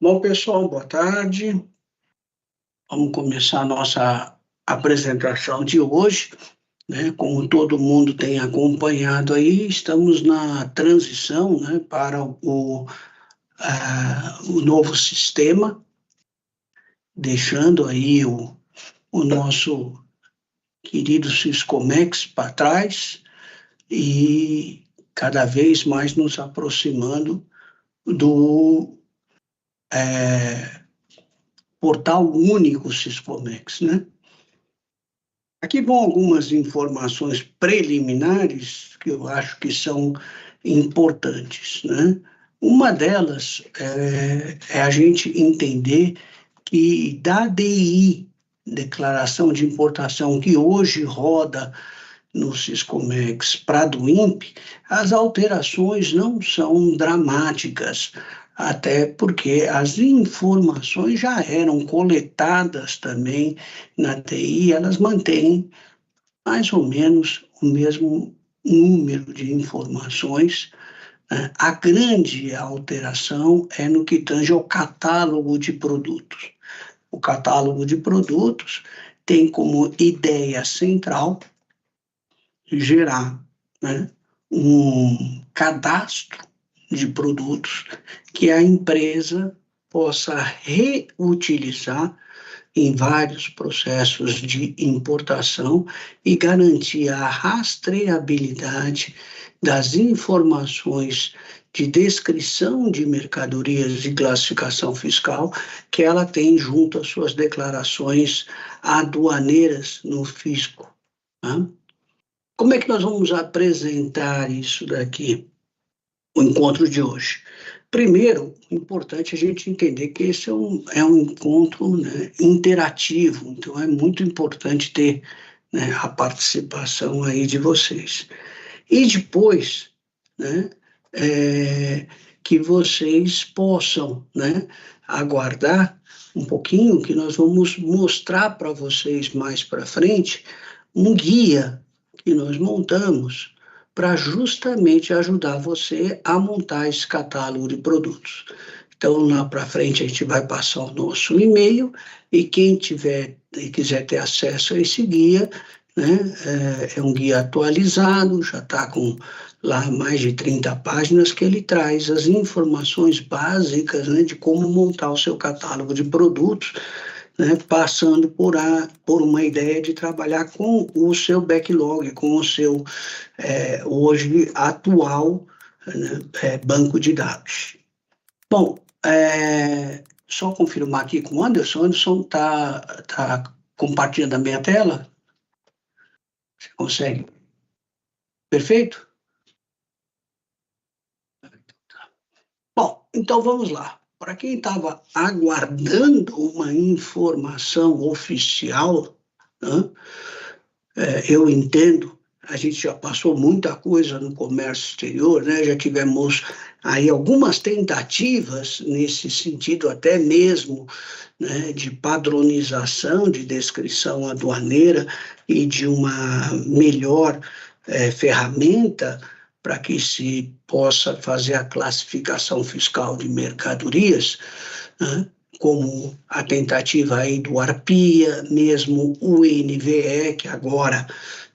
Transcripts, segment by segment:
Bom, pessoal, boa tarde. Vamos começar a nossa apresentação de hoje, né? Como todo mundo tem acompanhado aí, estamos na transição, né, para o novo sistema, deixando aí o nosso querido Siscomex para trás e cada vez mais nos aproximando do portal único Siscomex, né? Aqui vão algumas informações preliminares que eu acho que são importantes, né? Uma delas é a gente entender que da DI, Declaração de Importação, que hoje roda no Siscomex para do INPE, as alterações não são dramáticas, até porque as informações já eram coletadas também na TI, elas mantêm mais ou menos o mesmo número de informações. Né? A grande alteração é no que tange ao catálogo de produtos. O catálogo de produtos tem como ideia central gerar, né, um cadastro de produtos que a empresa possa reutilizar em vários processos de importação e garantir a rastreabilidade das informações de descrição de mercadorias e classificação fiscal que ela tem junto às suas declarações aduaneiras no fisco. Tá? Como é que nós vamos apresentar isso daqui, o encontro de hoje? Primeiro, é importante a gente entender que esse é um encontro, né, interativo, então é muito importante ter, né, a participação aí de vocês. E depois, né, que vocês possam, né, aguardar um pouquinho, que nós vamos mostrar para vocês mais para frente um guia que nós montamos para justamente ajudar você a montar esse catálogo de produtos. Então, lá para frente, a gente vai passar o nosso e-mail e quem tiver e quiser ter acesso a esse guia, né, é um guia atualizado, já está com lá mais de 30 páginas, que ele traz as informações básicas, né, de como montar o seu catálogo de produtos, né, passando por uma ideia de trabalhar com o seu backlog, com o seu hoje atual, né, banco de dados. Bom, só confirmar aqui com o Anderson. Anderson tá compartilhando a minha tela? Você consegue? Perfeito? Bom, então vamos lá. Para quem estava aguardando uma informação oficial, né, eu entendo, a gente já passou muita coisa no comércio exterior, né? Já tivemos aí algumas tentativas nesse sentido, até mesmo, né, de padronização, de descrição aduaneira e de uma melhor ferramenta para que se possa fazer a classificação fiscal de mercadorias, né? Como a tentativa aí do ARPIA, mesmo o NVE, que agora,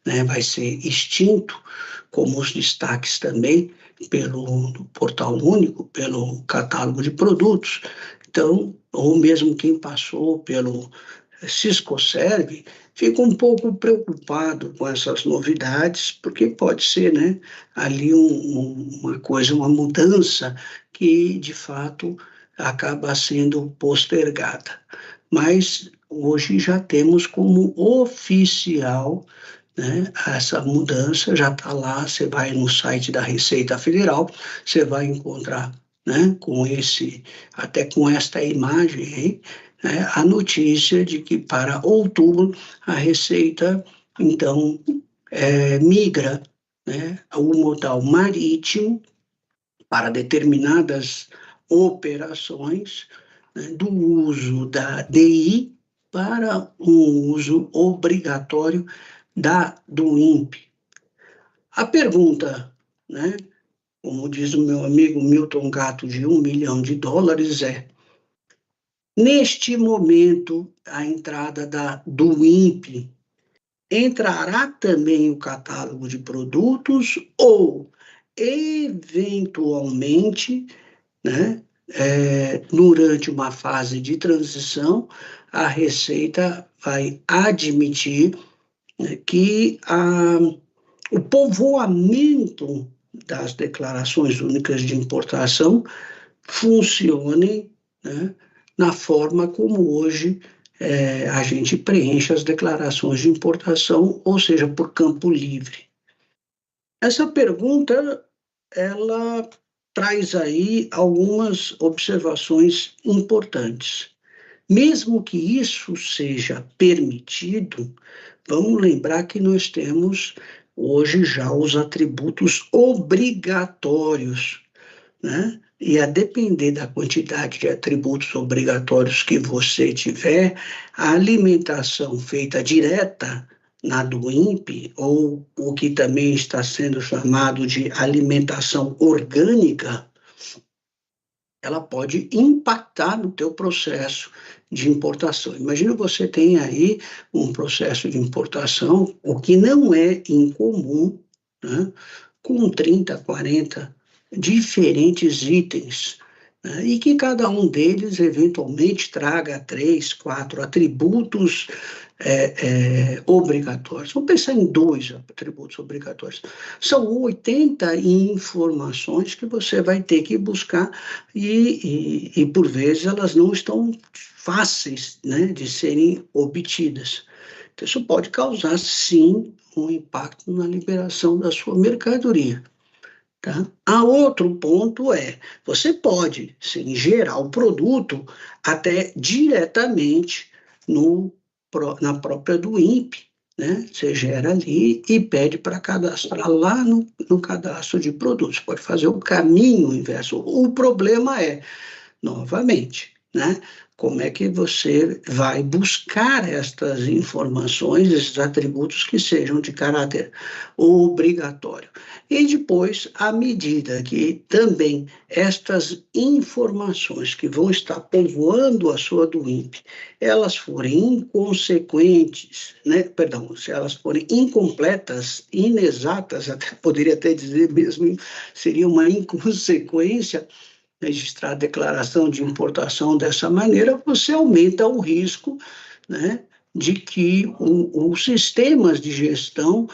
né, vai ser extinto, como os destaques também pelo portal único, pelo catálogo de produtos. Então, ou mesmo quem passou pelo Ciscoserve, fica um pouco preocupado com essas novidades, porque pode ser, né, ali uma coisa, uma mudança que, de fato, acaba sendo postergada. Mas hoje já temos como oficial, né, essa mudança, já está lá. Você vai no site da Receita Federal, você vai encontrar, né, até com esta imagem aí, né, a notícia de que para outubro a Receita, então, migra, né, o modal marítimo para determinadas operações, né, do uso da DI para um uso obrigatório do INPE. A pergunta, né, como diz o meu amigo Milton Gato, de $1 milhão, é: Neste momento, a entrada do INPE, entrará também o catálogo de produtos ou, eventualmente, né, durante uma fase de transição, a Receita vai admitir, né, que o povoamento das declarações únicas de importação funcione, né, na forma como hoje a gente preenche as declarações de importação, ou seja, por campo livre. Essa pergunta, ela traz aí algumas observações importantes. Mesmo que isso seja permitido, vamos lembrar que nós temos hoje já os atributos obrigatórios, né? E a depender da quantidade de atributos obrigatórios que você tiver, a alimentação feita direta na do INPE, ou o que também está sendo chamado de alimentação orgânica, ela pode impactar no teu processo de importação. Imagina você tem aí um processo de importação, o que não é incomum, né, com 30, 40 diferentes itens, né, e que cada um deles eventualmente traga 3, 4 atributos obrigatórios. Vamos pensar em 2 atributos obrigatórios. São 80 informações que você vai ter que buscar e por vezes, elas não estão fáceis, né, de serem obtidas. Então, isso pode causar, sim, um impacto na liberação da sua mercadoria. Tá? A outro ponto você pode, sim, gerar o produto até diretamente na própria do INPE, né? Você gera ali e pede para cadastrar lá no cadastro de produtos. Pode fazer o caminho inverso. O problema novamente, né? Como é que você vai buscar estas informações, esses atributos que sejam de caráter obrigatório? E depois, à medida que também estas informações que vão estar povoando a sua do INPE, elas forem inconsequentes, né? Perdão, se elas forem incompletas, inexatas, poderia até dizer mesmo, seria uma inconsequência, registrar a declaração de importação dessa maneira, você aumenta o risco, né, de que os sistemas de gestão,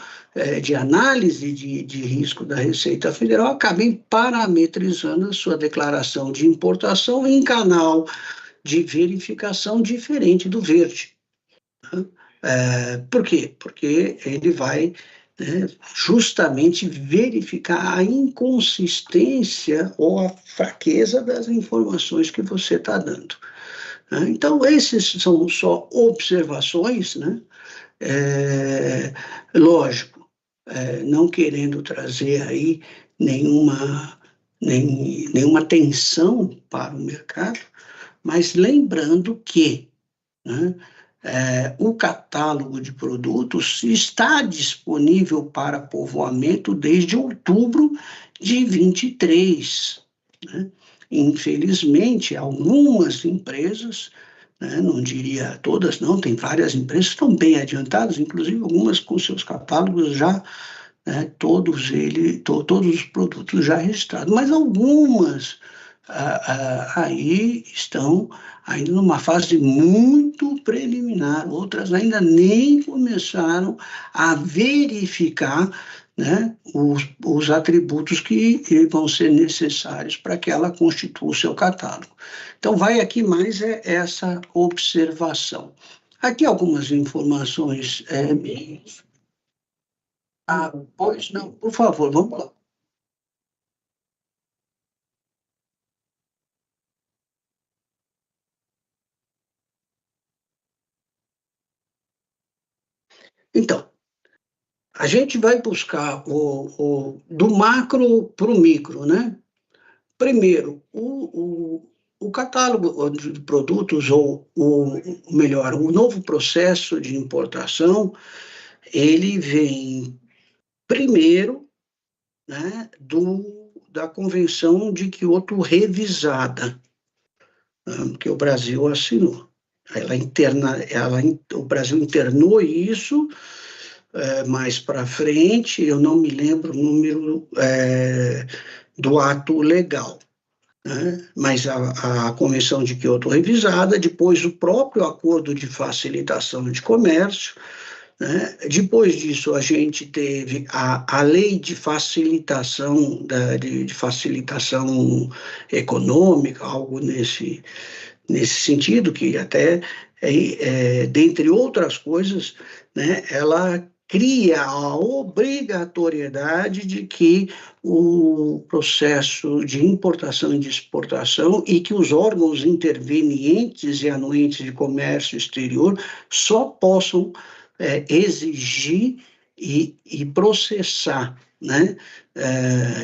de análise de risco da Receita Federal acabem parametrizando a sua declaração de importação em canal de verificação diferente do verde. Por quê? Porque ele vai, né, justamente verificar a inconsistência ou a fraqueza das informações que você está dando. Né? Então, esses são só observações, né? Lógico, não querendo trazer aí nenhuma tensão para o mercado, mas lembrando que, né, o catálogo de produtos está disponível para povoamento desde outubro de 23. Né? Infelizmente, algumas empresas, né, não diria todas, não, tem várias empresas que estão bem adiantadas, inclusive algumas com seus catálogos já, né, todos os produtos já registrados, mas algumas aí estão ainda numa fase muito preliminar, outras ainda nem começaram a verificar, né, os atributos que vão ser necessários para que ela constitua o seu catálogo. Então, vai aqui mais essa observação. Aqui algumas informações minhas. Pois não, por favor, vamos lá. Então, a gente vai buscar do macro para o micro, né? Primeiro, o catálogo de produtos, ou melhor, o novo processo de importação, ele vem primeiro, né, da Convenção de Quioto revisada. que o Brasil assinou. O Brasil internou isso mais para frente, eu não me lembro o número do ato legal, né? Mas a Convenção de Quioto revisada, depois o próprio Acordo de Facilitação de Comércio, né? Depois disso, a gente teve a lei de facilitação, de facilitação econômica, algo nesse sentido, que até, dentre outras coisas, né, ela cria a obrigatoriedade de que o processo de importação e de exportação e que os órgãos intervenientes e anuentes de comércio exterior só possam exigir e processar, né,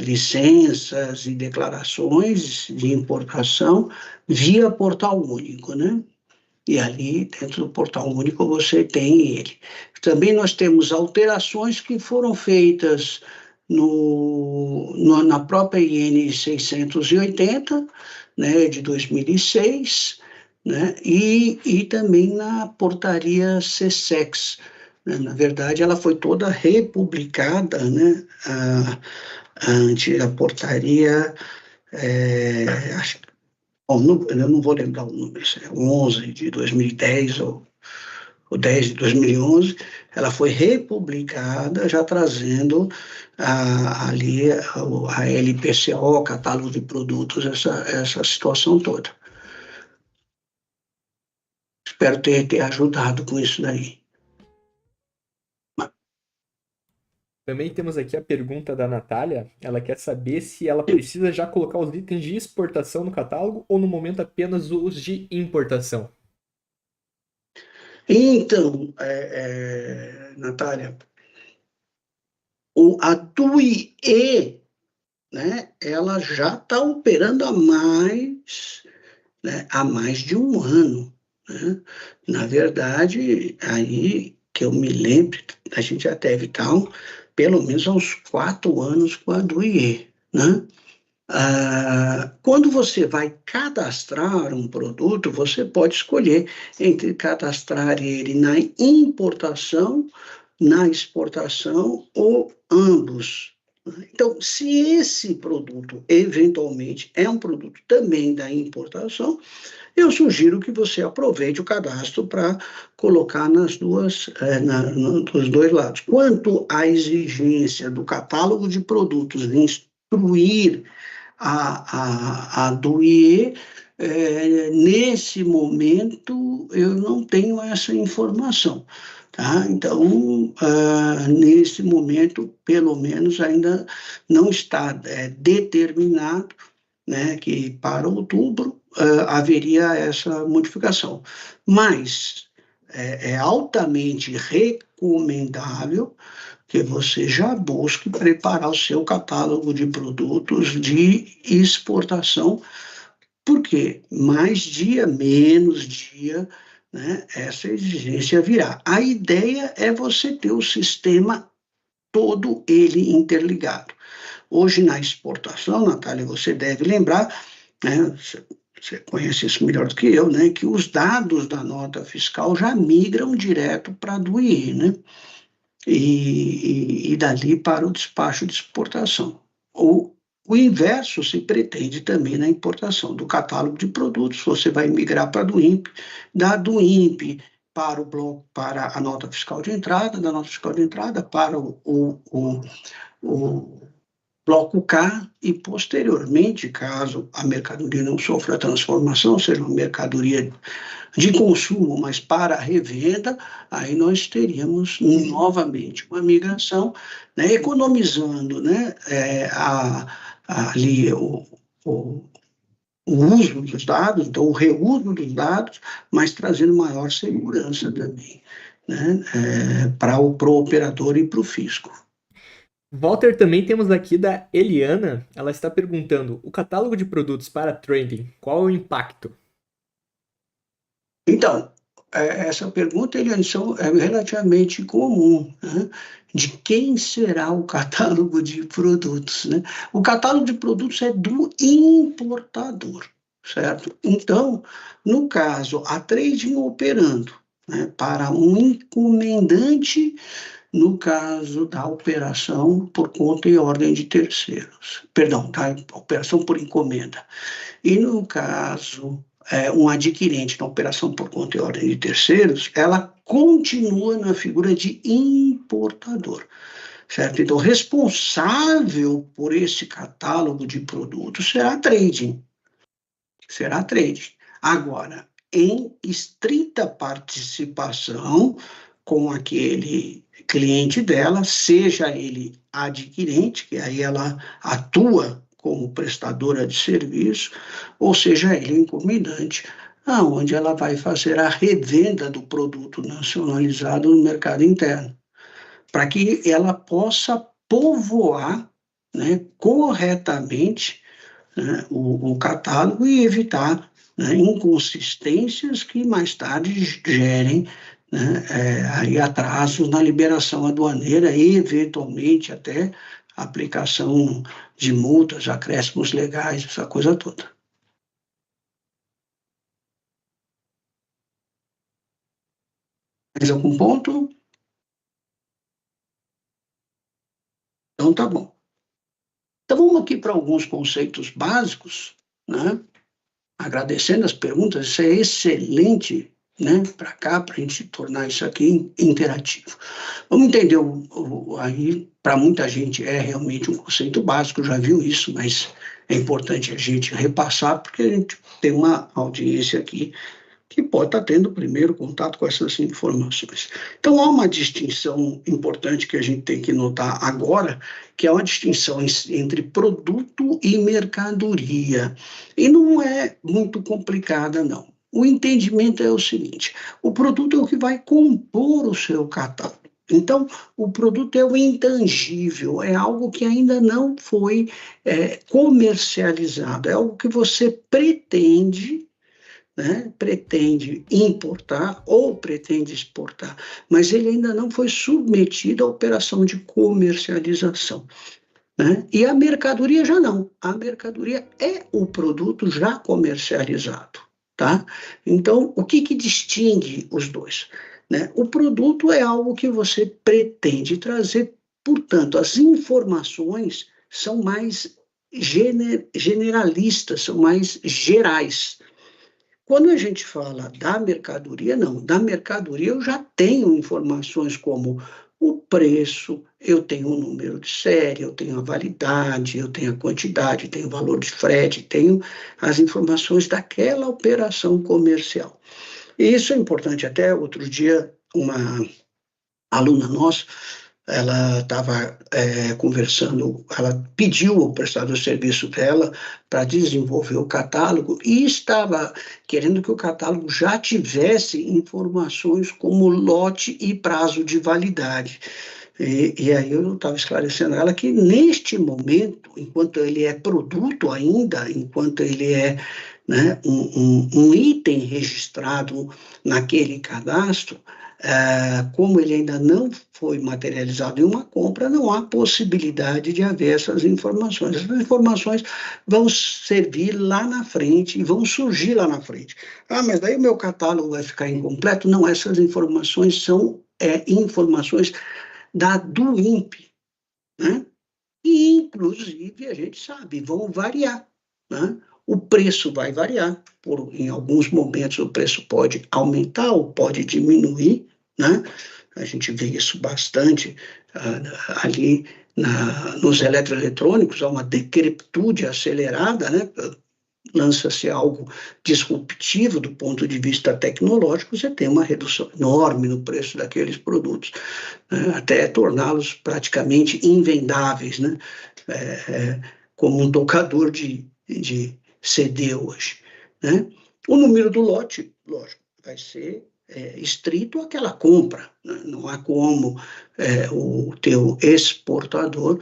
licenças e declarações de importação via portal único, né? E ali, dentro do portal único, você tem ele. Também nós temos alterações que foram feitas na própria IN 680, né, de 2006, né, e também na portaria CSEX. Na verdade, ela foi toda republicada, né, a antiga portaria, acho que, eu não vou lembrar o número, é 11 de 2010 ou 10 de 2011, ela foi republicada, já trazendo ali a LPCO, catálogo de produtos, essa situação toda. Espero ter ajudado com isso daí. Também temos aqui a pergunta da Natália. Ela quer saber se ela precisa já colocar os itens de exportação no catálogo ou no momento apenas os de importação. Então, Natália, a TUIE, né, ela já está operando há mais de um ano, né? Na verdade, aí que eu me lembro, a gente já deve estar pelo menos há uns 4 anos com a TUIE, né? Quando você vai cadastrar um produto, você pode escolher entre cadastrar ele na importação, na exportação ou ambos. Então, se esse produto eventualmente é um produto também da importação, eu sugiro que você aproveite o cadastro para colocar nos dois lados. Quanto à exigência do catálogo de produtos de instruir a DUIE, nesse momento eu não tenho essa informação. Tá? Então, nesse momento, pelo menos, ainda não está determinado, né, que para outubro haveria essa modificação. Mas é altamente recomendável que você já busque preparar o seu catálogo de produtos de exportação, porque mais dia, menos dia, né, essa exigência virá. A ideia é você ter o sistema todo ele interligado. Hoje, na exportação, Natália, você deve lembrar, né, você conhece isso melhor do que eu, né, que os dados da nota fiscal já migram direto para a DUI, né? E dali para o despacho de exportação. O inverso se pretende também na importação do catálogo de produtos. Você vai migrar para a DUIMP, da DUIMP para o bloco, para a nota fiscal de entrada, da nota fiscal de entrada para o bloco K e, posteriormente, caso a mercadoria não sofra transformação, seja uma mercadoria de consumo, mas para revenda, aí nós teríamos novamente uma migração, né, economizando, né, ali o uso dos dados, então o reuso dos dados, mas trazendo maior segurança também, né, para o operador e para o fisco. Walter, também temos aqui da Eliana. Ela está perguntando: o catálogo de produtos para trading, qual é o impacto? Então, essa pergunta, Eliane, é relativamente comum, né? De quem será o catálogo de produtos, né? O catálogo de produtos é do importador, certo? Então, no caso, a trading operando, né, para um encomendante, no caso da operação por conta e ordem de terceiros, perdão, da operação por encomenda. E no caso, um adquirente na operação por conta e ordem de terceiros, ela continua na figura de importador, certo? Então, responsável por esse catálogo de produtos será a trading. Será trading. Agora, em estrita participação com aquele cliente dela, seja ele adquirente, que aí ela atua como prestadora de serviço, ou seja ele encomendante, aonde ela vai fazer a revenda do produto nacionalizado no mercado interno, para que ela possa povoar, né, corretamente, né, o catálogo e evitar, né, inconsistências que mais tarde gerem, né, aí atrasos na liberação aduaneira e, eventualmente, até aplicação de multas, acréscimos legais, essa coisa toda. Mais algum ponto? Então, tá bom. Então, vamos aqui para alguns conceitos básicos, né? Agradecendo as perguntas, isso é excelente, né, para cá, para a gente tornar isso aqui interativo. Vamos entender, aí, para muita gente é realmente um conceito básico, já viu isso, mas é importante a gente repassar, porque a gente tem uma audiência aqui que pode estar tendo o primeiro contato com essas informações. Então, há uma distinção importante que a gente tem que notar agora, que é uma distinção entre produto e mercadoria. E não é muito complicada, não. O entendimento é o seguinte: o produto é o que vai compor o seu catálogo. Então, o produto é o intangível, é algo que ainda não foi comercializado, é algo que você pretende, né, pretende importar ou pretende exportar, mas ele ainda não foi submetido à operação de comercialização, né? E a mercadoria já não. A mercadoria é o produto já comercializado, tá? Então, o que distingue os dois, né? O produto é algo que você pretende trazer, portanto, as informações são mais generalistas, são mais gerais. Quando a gente fala da mercadoria, não. Da mercadoria eu já tenho informações como o preço, eu tenho o número de série, eu tenho a validade, eu tenho a quantidade, tenho o valor de frete, tenho as informações daquela operação comercial. E isso é importante. Até outro dia, uma aluna nossa, ela estava conversando, ela pediu ao prestador de serviço dela para desenvolver o catálogo e estava querendo que o catálogo já tivesse informações como lote e prazo de validade. E aí eu estava esclarecendo a ela que neste momento, enquanto ele é produto ainda, enquanto ele é, né, um item registrado naquele cadastro, como ele ainda não foi materializado em uma compra, não há possibilidade de haver essas informações. Essas informações vão servir lá na frente e vão surgir lá na frente. Mas daí o meu catálogo vai ficar incompleto? Não, essas informações são informações do INPE, né? E, inclusive, a gente sabe, vão variar, né? O preço vai variar, em alguns momentos o preço pode aumentar ou pode diminuir, né? A gente vê isso bastante ali nos eletroeletrônicos, há uma decrepitude acelerada, né? Lança-se algo disruptivo do ponto de vista tecnológico, você tem uma redução enorme no preço daqueles produtos, né? Até torná-los praticamente invendáveis, né? Como um tocador de CD hoje, né? O número do lote, lógico, vai ser estrito àquela compra, né? Não há como o teu exportador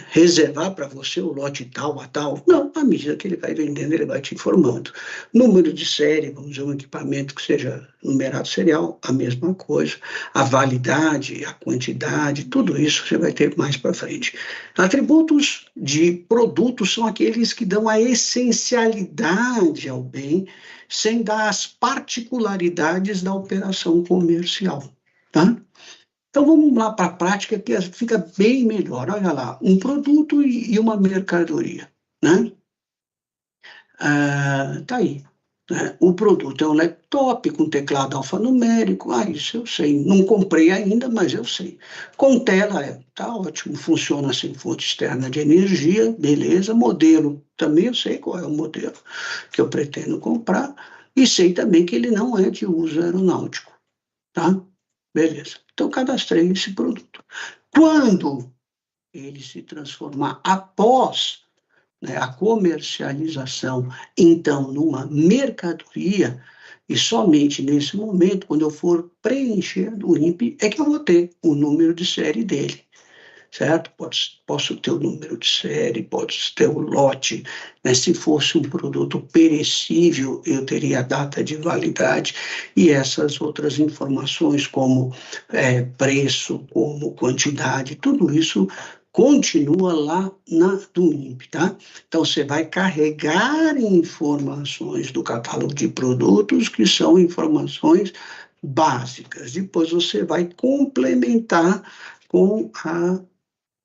reservar para você o lote tal a tal. Não, à medida que ele vai vendendo, ele vai te informando. Número de série, vamos dizer, um equipamento que seja numerado serial, a mesma coisa. A validade, a quantidade, tudo isso você vai ter mais para frente. Atributos de produtos são aqueles que dão a essencialidade ao bem, sem dar as particularidades da operação comercial, tá? Então vamos lá para a prática que fica bem melhor. Olha lá, um produto e uma mercadoria, né? Tá aí. Né? O produto é um laptop com teclado alfanumérico. Isso eu sei. Não comprei ainda, mas eu sei. Com tela, tá ótimo. Funciona sem fonte externa de energia, beleza. Modelo, também eu sei qual é o modelo que eu pretendo comprar. E sei também que ele não é de uso aeronáutico, tá? Beleza. Então, cadastrei esse produto. Quando ele se transformar após, né, a comercialização, então, numa mercadoria, e somente nesse momento, quando eu for preencher o INPE, é que eu vou ter o número de série dele, certo? Posso ter o número de série, posso ter o lote, né? Se fosse um produto perecível, eu teria a data de validade e essas outras informações, como preço, como quantidade, tudo isso continua lá do INPE, tá? Então, você vai carregar informações do catálogo de produtos, que são informações básicas. Depois, você vai complementar com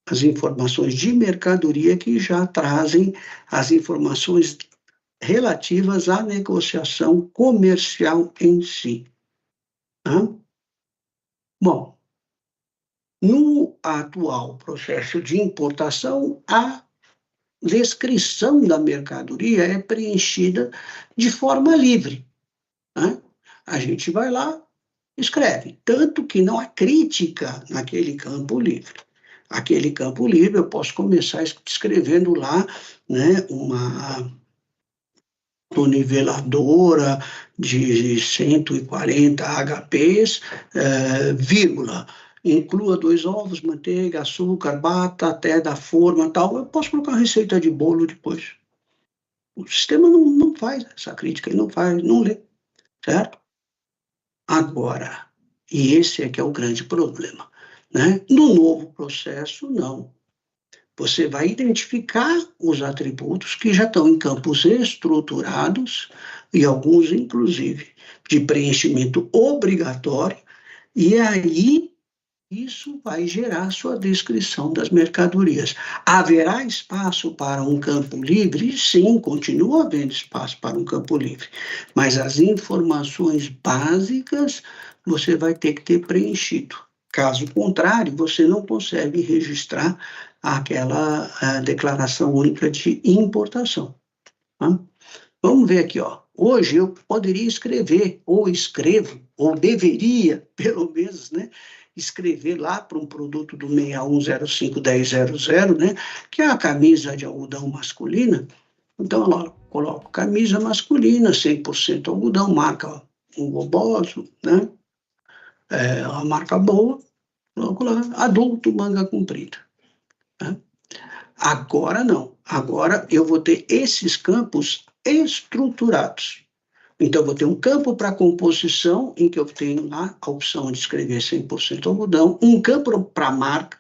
as informações de mercadoria que já trazem as informações relativas à negociação comercial em si. Tá? Bom, no atual processo de importação, a descrição da mercadoria é preenchida de forma livre. Tá? A gente vai lá, escreve, tanto que não há crítica naquele campo livre. Aquele campo livre, eu posso começar escrevendo lá, né, uma niveladora de 140 HPs, vírgula, inclua 2 ovos, manteiga, açúcar, bata até da forma, tal. Eu posso colocar uma receita de bolo depois. O sistema não faz essa crítica, ele não faz, não lê, certo? Agora, e esse é que é o grande problema, né? No novo processo, não. Você vai identificar os atributos que já estão em campos estruturados, e alguns, inclusive, de preenchimento obrigatório, e aí isso vai gerar sua descrição das mercadorias. Haverá espaço para um campo livre? Sim, continua havendo espaço para um campo livre, mas as informações básicas você vai ter que ter preenchido. Caso contrário, você não consegue registrar aquela declaração única de importação. Tá? Vamos ver aqui, ó. Hoje eu poderia escrever, ou escrevo, ou deveria, pelo menos, né, escrever lá para um produto do 61051000, né, que é a camisa de algodão masculina. Então, eu coloco camisa masculina, 100% algodão, marca Hugo Boss, né, uma marca boa, coloco lá, adulto, manga comprida. Né? Agora não. Agora eu vou ter esses campos estruturados. Então, eu vou ter um campo para composição, em que eu tenho lá a opção de escrever 100% algodão, um campo para marca,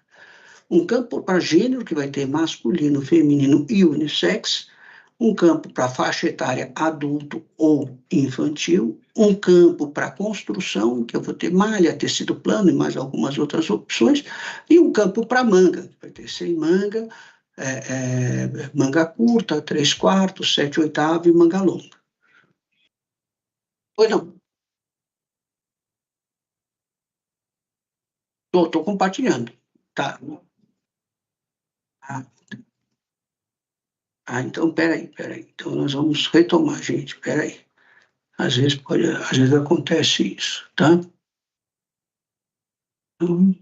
um campo para gênero, que vai ter masculino, feminino e unissex, um campo para faixa etária adulto ou infantil, um campo para construção, que eu vou ter malha, tecido plano e mais algumas outras opções, e um campo para manga, que vai ter sem manga, manga curta, 3/4, 7/8 e manga longa. Pois não, estou compartilhando. Tá. Então, peraí. Então, nós vamos retomar, gente, peraí. Às vezes acontece isso, tá? Então,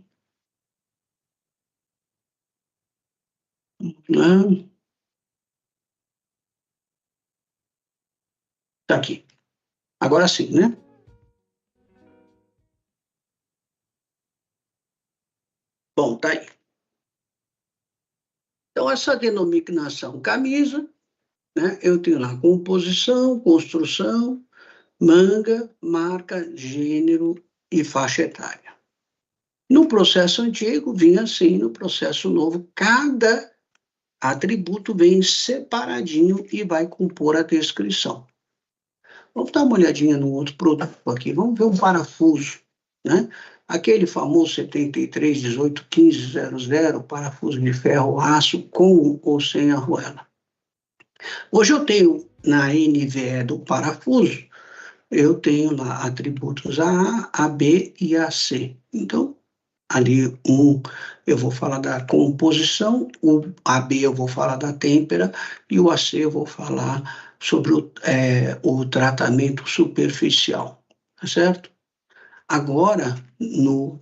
né? Tá aqui. Agora sim, né? Bom, tá aí. Então, essa denominação camisa, né, eu tenho lá composição, construção, manga, marca, gênero e faixa etária. No processo antigo, vinha assim, no processo novo, cada atributo vem separadinho e vai compor a descrição. Vamos dar uma olhadinha no outro produto aqui. Vamos ver um parafuso, né? Aquele famoso 73 18 15 00, parafuso de ferro aço com ou sem arruela. Hoje eu tenho na NVE do parafuso, eu tenho lá atributos AA, AB e AC. Então, ali eu vou falar da composição, o AB eu vou falar da têmpera e o AC eu vou falar sobre o tratamento superficial, tá certo? Agora, no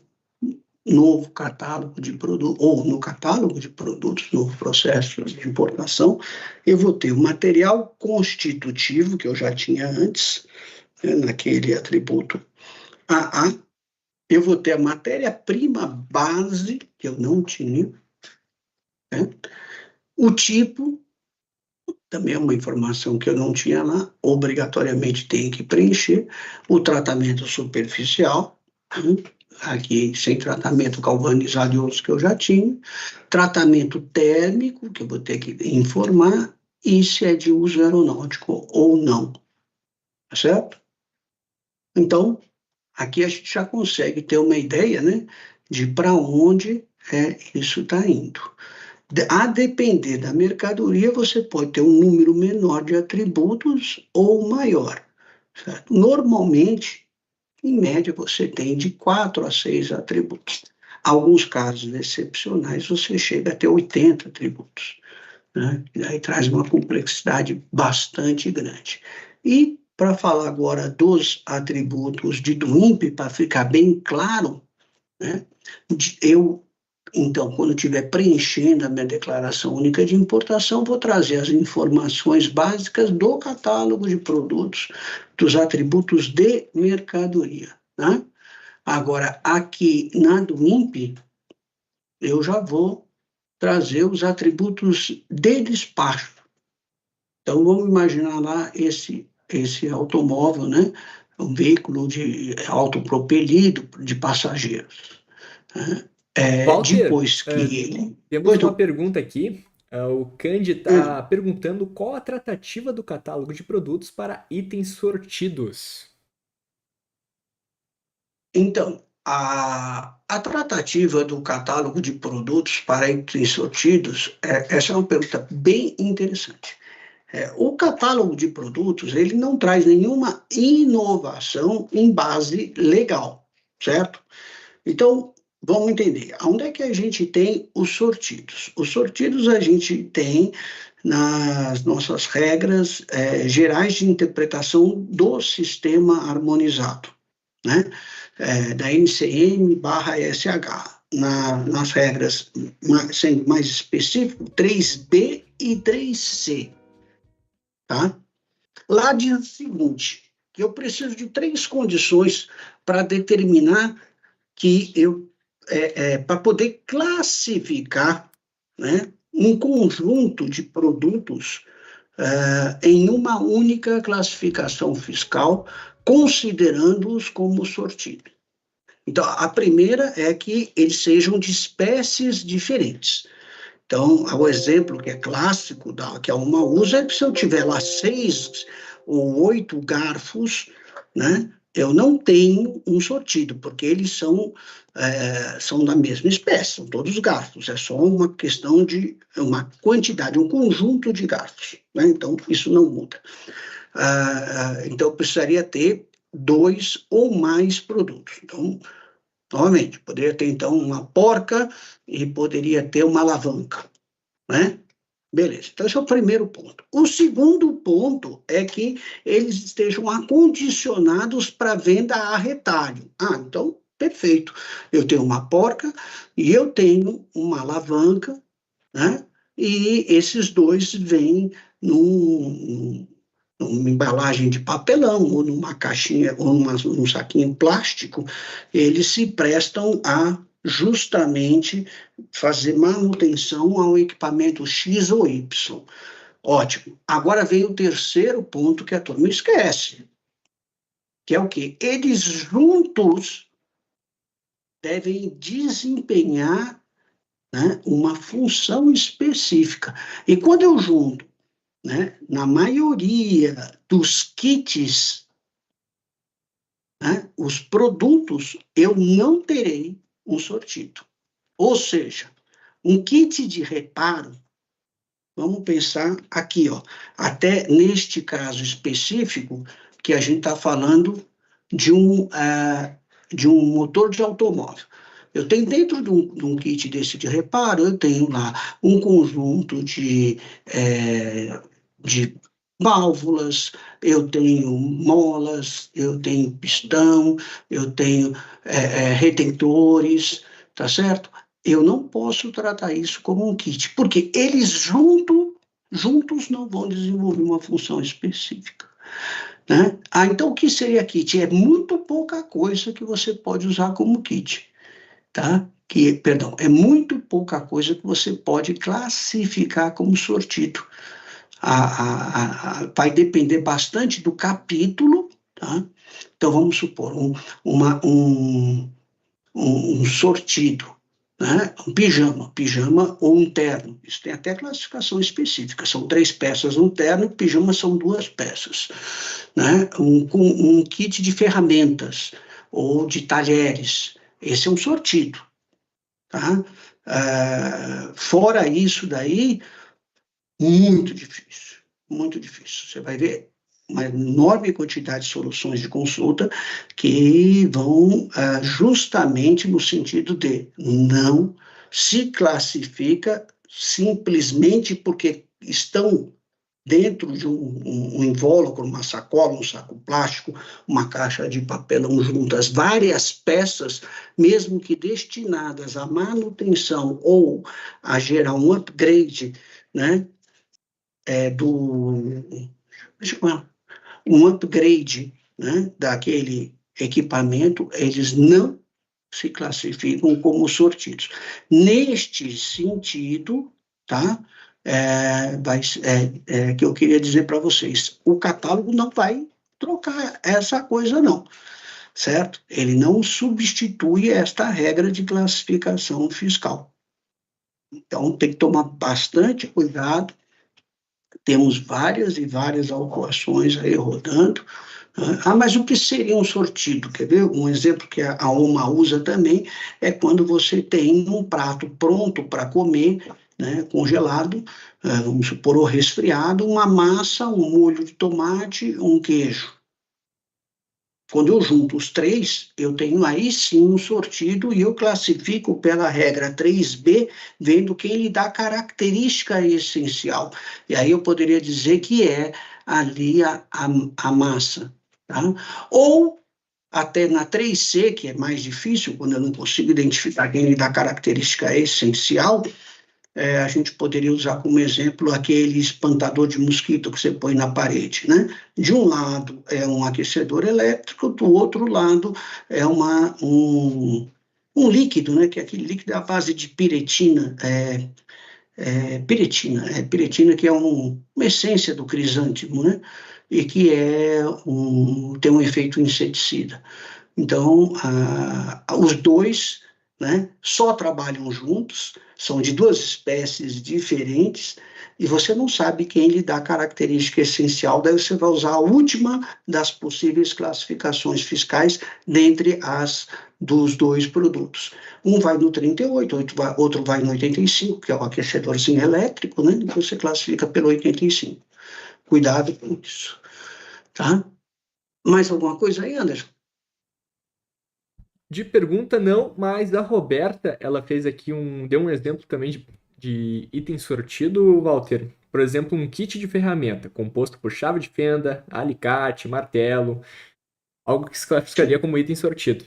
novo catálogo de produtos, ou no catálogo de produtos, no processo de importação, eu vou ter o material constitutivo, que eu já tinha antes, né, naquele atributo AA, eu vou ter a matéria-prima base, que eu não tinha, né? O tipo, também é uma informação que eu não tinha lá, obrigatoriamente tem que preencher, o tratamento superficial, né? Aqui sem tratamento galvanizado e outros que eu já tinha, tratamento térmico, que eu vou ter que informar, e se é de uso aeronáutico ou não, tá certo? Então, aqui a gente já consegue ter uma ideia, né, de para onde isso está indo. A depender da mercadoria, você pode ter um número menor de atributos ou maior, certo? Normalmente, em média, você tem de 4 a 6 atributos. Alguns casos excepcionais, você chega a ter 80 atributos, né? E aí traz uma complexidade bastante grande. E para falar agora dos atributos de DWIMP, para ficar bem claro, né? Então, quando eu estiver preenchendo a minha declaração única de importação, vou trazer as informações básicas do catálogo de produtos, dos atributos de mercadoria, né? Agora, aqui na DWIMP, eu já vou trazer os atributos de despacho. Então, vamos imaginar lá esse automóvel, né? Um veículo autopropelido de passageiros, né? Walter, Depois que ele... temos Pois uma não. pergunta aqui. O Candy está perguntando qual a tratativa do catálogo de produtos para itens sortidos. Então, a tratativa do catálogo de produtos para itens sortidos, essa é uma pergunta bem interessante. O catálogo de produtos, ele não traz nenhuma inovação em base legal, certo? Então, vamos entender, onde é que a gente tem os sortidos? Os sortidos a gente tem nas nossas regras gerais de interpretação do sistema harmonizado, né? Da NCM/SH, nas regras, sendo mais específico, 3B e 3C, tá? Lá diz o seguinte, que eu preciso de 3 condições para determinar que para poder classificar, né, um conjunto de produtos em uma única classificação fiscal, considerando-os como sortido. Então, a primeira é que eles sejam de espécies diferentes. Então, o exemplo que é clássico, que a UMA usa, é que se eu tiver lá 6 ou 8 garfos, né, eu não tenho um sortido, porque eles são da mesma espécie, são todos garfos, é só uma questão de uma quantidade, um conjunto de garfos, né? Então, isso não muda. Então, eu precisaria ter 2 ou mais produtos. Então, novamente, poderia ter, então, uma porca e poderia ter uma alavanca, né? Beleza, então esse é o primeiro ponto. O segundo ponto é que eles estejam acondicionados para venda a retalho. Então, perfeito. Eu tenho uma porca e eu tenho uma alavanca, né? E esses dois vêm numa embalagem de papelão, ou numa caixinha, ou num saquinho plástico, eles se prestam a justamente fazer manutenção ao equipamento X ou Y. Ótimo. Agora vem o terceiro ponto que a turma esquece, que é o quê? Eles juntos devem desempenhar, né, uma função específica. E quando eu junto, né, na maioria dos kits, né, os produtos, eu não terei um sortido. Ou seja, um kit de reparo, vamos pensar aqui, ó, até neste caso específico, que a gente está falando de um motor de automóvel. Eu tenho dentro de um kit desse de reparo, eu tenho lá um conjunto de válvulas, eu tenho molas, eu tenho pistão, eu tenho retentores, tá certo? Eu não posso tratar isso como um kit, porque eles juntos não vão desenvolver uma função específica, né? Então, o que seria kit? É muito pouca coisa que você pode usar como kit, tá? Perdão, é muito pouca coisa que você pode classificar como sortido. Vai depender bastante do capítulo, tá? Então, vamos supor, um sortido, né? Um pijama ou um terno. Isso tem até classificação específica. São 3 peças no terno, pijama são 2 peças. Né? Um kit de ferramentas ou de talheres. Esse é um sortido. Tá? Fora isso daí, muito difícil. Muito difícil. Você vai ver uma enorme quantidade de soluções de consulta que vão justamente no sentido de não se classifica simplesmente porque estão dentro de um invólucro, uma sacola, um saco plástico, uma caixa de papelão juntas, várias peças, mesmo que destinadas à manutenção ou a gerar um upgrade, né, um upgrade, né, daquele equipamento, eles não se classificam como sortidos. Neste sentido, tá? Que eu queria dizer para vocês, o catálogo não vai trocar essa coisa, não, certo? Ele não substitui esta regra de classificação fiscal. Então, tem que tomar bastante cuidado. Temos várias e várias autuações aí rodando. Mas o que seria um sortido? Quer ver? Um exemplo que a OMA usa também é quando você tem um prato pronto para comer, né, congelado, vamos supor, ou resfriado, uma massa, um molho de tomate, um queijo. Quando eu junto os 3, eu tenho aí sim um sortido e eu classifico pela regra 3B, vendo quem lhe dá característica essencial. E aí eu poderia dizer que é ali a massa. Tá? Ou até na 3C, que é mais difícil, quando eu não consigo identificar quem lhe dá característica essencial, a gente poderia usar como exemplo aquele espantador de mosquito que você põe na parede, né? De um lado é um aquecedor elétrico, do outro lado é um líquido, né? Que é aquele líquido à base de piretina, piretina que é uma essência do crisântemo, né? E que tem um efeito inseticida. Então, os dois, né, só trabalham juntos, são de 2 espécies diferentes, e você não sabe quem lhe dá a característica essencial, daí você vai usar a última das possíveis classificações fiscais dentre as dos 2 produtos. Um vai no 38, outro vai no 85, que é o aquecedorzinho elétrico, né, e você classifica pelo 85. Cuidado com isso, tá? Mais alguma coisa aí, Anderson? De pergunta não, mas a Roberta, ela fez aqui deu um exemplo também de item sortido, Walter. Por exemplo, um kit de ferramenta composto por chave de fenda, alicate, martelo, algo que se classificaria como item sortido.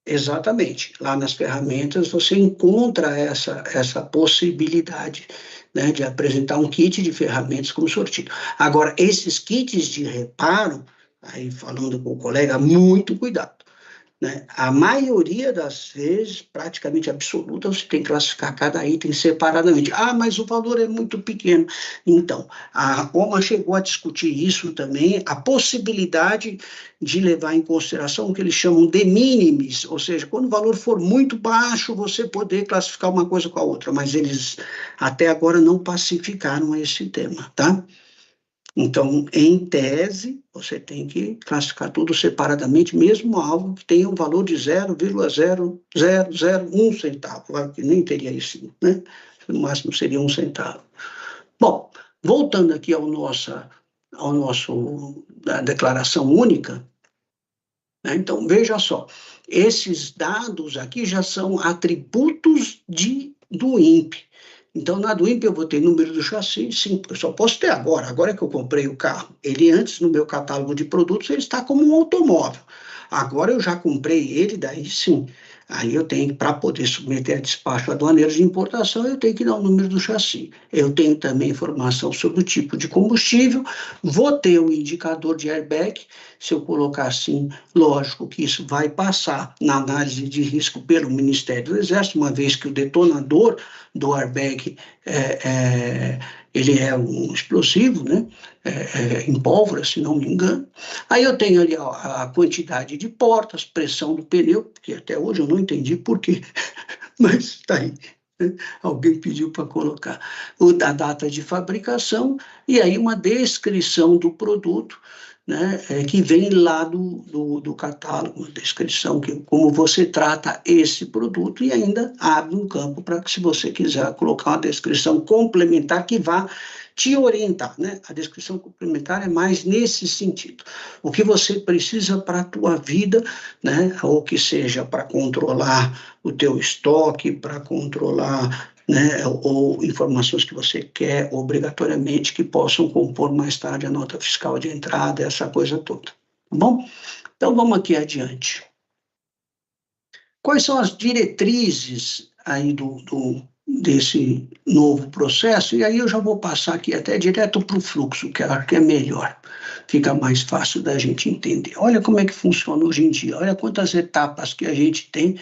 Exatamente. Lá nas ferramentas você encontra essa possibilidade, né, de apresentar um kit de ferramentas como sortido. Agora, esses kits de reparo, aí falando com o colega, muito cuidado. né? A maioria das vezes, praticamente absoluta, você tem que classificar cada item separadamente. Ah, mas o valor é muito pequeno. Então, a OMA chegou a discutir isso também, a possibilidade de levar em consideração o que eles chamam de minimis, ou seja, quando o valor for muito baixo, você poder classificar uma coisa com a outra, mas eles até agora não pacificaram esse tema, tá? Então, em tese, você tem que classificar tudo separadamente, mesmo algo que tenha um valor de 0,0001 centavo, claro que nem teria isso, né? No máximo seria 1 centavo. Bom, voltando aqui ao nosso da declaração única, né? Então, veja só, esses dados aqui já são atributos do INPE. Então, na do INPE eu vou ter número do chassi, sim, eu só posso ter agora é que eu comprei o carro. Ele antes, no meu catálogo de produtos, ele está como um automóvel. Agora eu já comprei ele, daí sim. Aí eu tenho, para poder submeter a despacho aduaneiro de importação, eu tenho que dar o número do chassi. Eu tenho também informação sobre o tipo de combustível, vou ter um indicador de airbag, se eu colocar assim, lógico que isso vai passar na análise de risco pelo Ministério do Exército, uma vez que o detonador do airbag ele é um explosivo, né? Em pólvora, se não me engano. Aí eu tenho ali a quantidade de portas, pressão do pneu, que até hoje eu não entendi por quê, mas está aí. Alguém pediu para colocar a data de fabricação e aí uma descrição do produto, né, que vem lá do catálogo, uma descrição que como você trata esse produto e ainda abre um campo para que, se você quiser colocar uma descrição complementar que vá te orientar, né? A descrição complementar é mais nesse sentido. O que você precisa para a tua vida, né? Ou que seja para controlar o teu estoque, para controlar, né? Ou informações que você quer obrigatoriamente que possam compor mais tarde a nota fiscal de entrada, essa coisa toda. Tá bom? Então vamos aqui adiante. Quais são as diretrizes aí desse novo processo? E aí eu já vou passar aqui até direto para o fluxo, que eu acho que é melhor, fica mais fácil da gente entender. Olha como é que funciona hoje em dia, olha quantas etapas que a gente tem,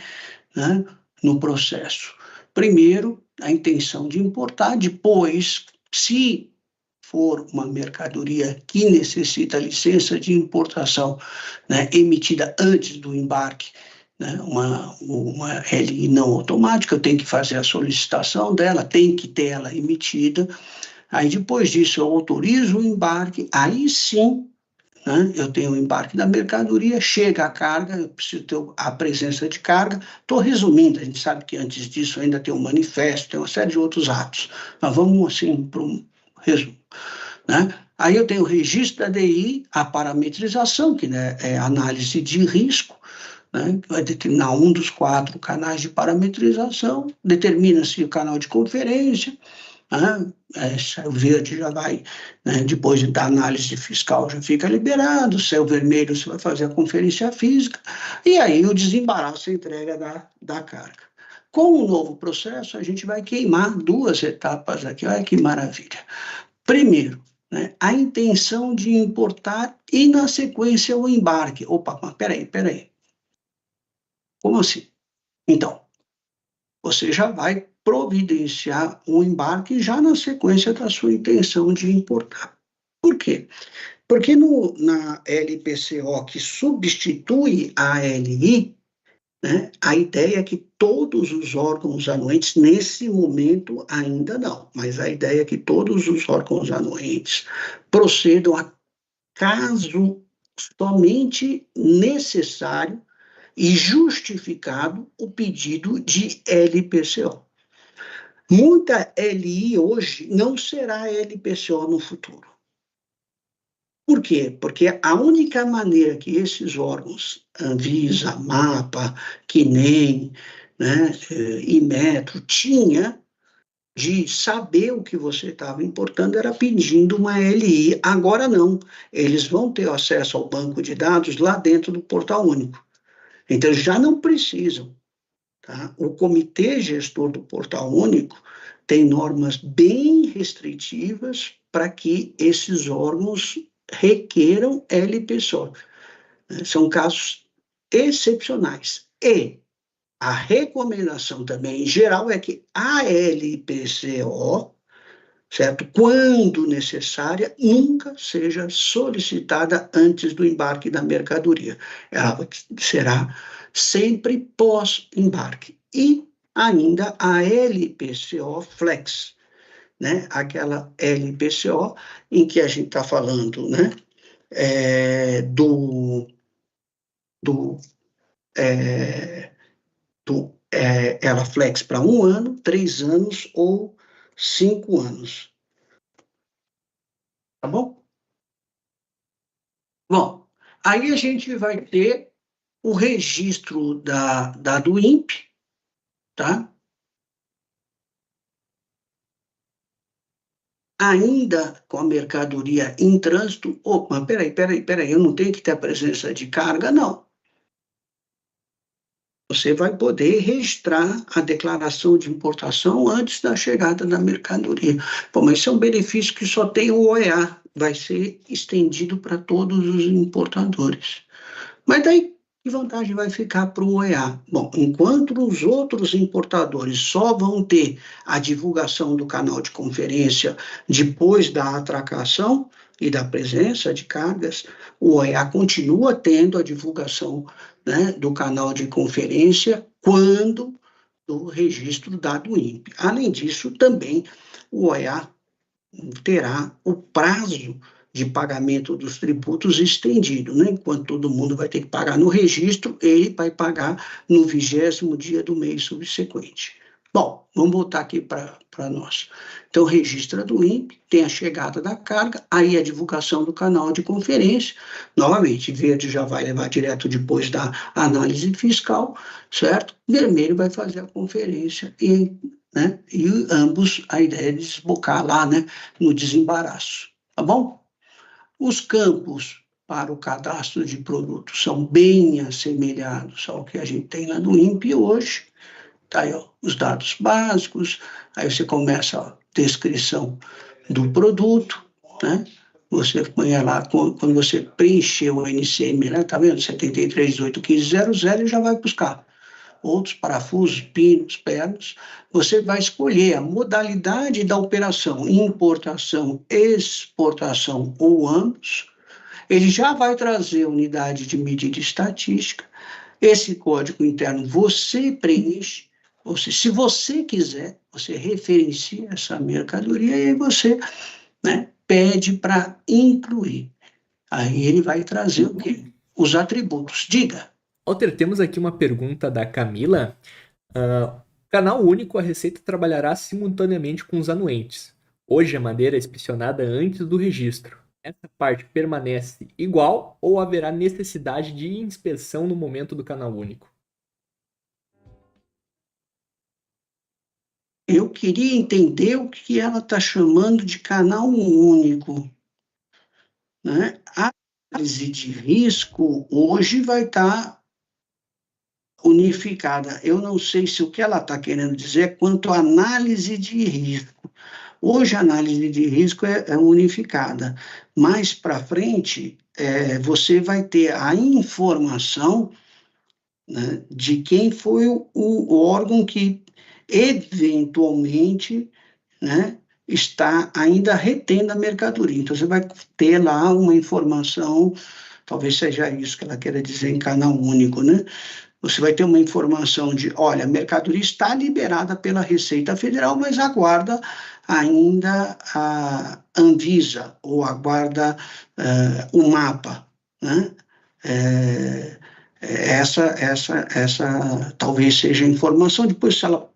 né, no processo. Primeiro, a intenção de importar, depois, se for uma mercadoria que necessita licença de importação, né, emitida antes do embarque, né, uma LI não automática, eu tenho que fazer a solicitação dela, tem que ter ela emitida. Aí depois disso eu autorizo o embarque, aí sim, né, eu tenho o embarque da mercadoria, chega a carga, eu preciso ter a presença de carga. Estou resumindo, a gente sabe que antes disso ainda tem um manifesto, tem uma série de outros atos, mas vamos assim para um resumo, né? Aí eu tenho o registro da DI, a parametrização, que, né, é análise de risco, né, que vai determinar um dos 4 canais de parametrização, determina-se o canal de conferência, né, o verde já vai, né, depois da análise fiscal já fica liberado, se é o vermelho você vai fazer a conferência física, e aí o desembaraço, a entrega da carga. Com o novo processo, a gente vai queimar 2 etapas aqui, olha que maravilha. Primeiro, né, a intenção de importar e, na sequência, o embarque. Opa, mas peraí. Como assim? Então, você já vai providenciar o embarque já na sequência da sua intenção de importar. Por quê? Porque na LPCO, que substitui a LI, né, a ideia é que todos os órgãos anuentes, nesse momento ainda não, mas a ideia é que todos os órgãos anuentes procedam a caso somente necessário e justificado o pedido de LPCO. Muita LI hoje não será LPCO no futuro. Por quê? Porque a única maneira que esses órgãos, Anvisa, MAPA, CNEM, né, Inmetro, tinha de saber o que você estava importando era pedindo uma LI. Agora não, eles vão ter acesso ao banco de dados lá dentro do Portal Único. Então, já não precisam. Tá? O comitê gestor do Portal Único tem normas bem restritivas para que esses órgãos requeram LPCO. São casos excepcionais. E a recomendação também, em geral, é que a LPCO, certo? Quando necessária, nunca seja solicitada antes do embarque da mercadoria. Ela será sempre pós-embarque. E ainda a LPCO Flex, né? Aquela LPCO em que a gente está falando, né? Ela flex para 1 ano, 3 anos ou 5 anos. Tá bom? Bom, aí a gente vai ter o registro do INPE, tá? Ainda com a mercadoria em trânsito. Mas peraí, eu não tenho que ter a presença de carga? Não. Você vai poder registrar a declaração de importação antes da chegada da mercadoria. Bom, mas isso é um benefício que só tem o OEA, vai ser estendido para todos os importadores. Mas daí, que vantagem vai ficar para o OEA? Bom, enquanto os outros importadores só vão ter a divulgação do canal de conferência depois da atracação e da presença de cargas, o OEA continua tendo a divulgação, né, do canal de conferência quando do registro dado INPE. Além disso, também o OEA terá o prazo de pagamento dos tributos estendido, né? Enquanto todo mundo vai ter que pagar no registro, ele vai pagar no 20º dia do mês subsequente. Bom, vamos voltar aqui para nós. Então, registra do INPE, tem a chegada da carga, aí a divulgação do canal de conferência, novamente, verde já vai levar direto depois da análise fiscal, certo? Vermelho vai fazer a conferência né? E ambos, a ideia é desbocar lá, né, no desembaraço, tá bom? Os campos para o cadastro de produtos são bem assemelhados ao que a gente tem lá no INPE hoje, tá aí, ó, os dados básicos, aí você começa a descrição do produto, né? Você põe lá, quando você preencheu o NCM, né, tá vendo? 73.18.15.00, ele já vai buscar outros parafusos, pinos, pernas, você vai escolher a modalidade da operação, importação, exportação ou ambos, ele já vai trazer a unidade de medida estatística, esse código interno você preenche, ou seja, se você quiser, você referencia essa mercadoria e aí você, né, pede para incluir. Aí ele vai trazer o quê? Os atributos. Diga. Walter, temos aqui uma pergunta da Camila. Canal único, a Receita trabalhará simultaneamente com os anuentes. Hoje a madeira é inspecionada antes do registro. Essa parte permanece igual ou haverá necessidade de inspeção no momento do canal único? Eu queria entender o que ela está chamando de canal único, né? A análise de risco hoje vai estar unificada. Eu não sei se o que ela está querendo dizer é quanto à análise de risco. Hoje a análise de risco é unificada. Mais para frente, você vai ter a informação, né, de quem foi o órgão que eventualmente, né, está ainda retendo a mercadoria. Então, você vai ter lá uma informação, talvez seja isso que ela queira dizer em canal único, né? Você vai ter uma informação de, olha, a mercadoria está liberada pela Receita Federal, mas aguarda ainda a Anvisa, ou aguarda o mapa, né? Essa talvez seja a informação. Depois, se ela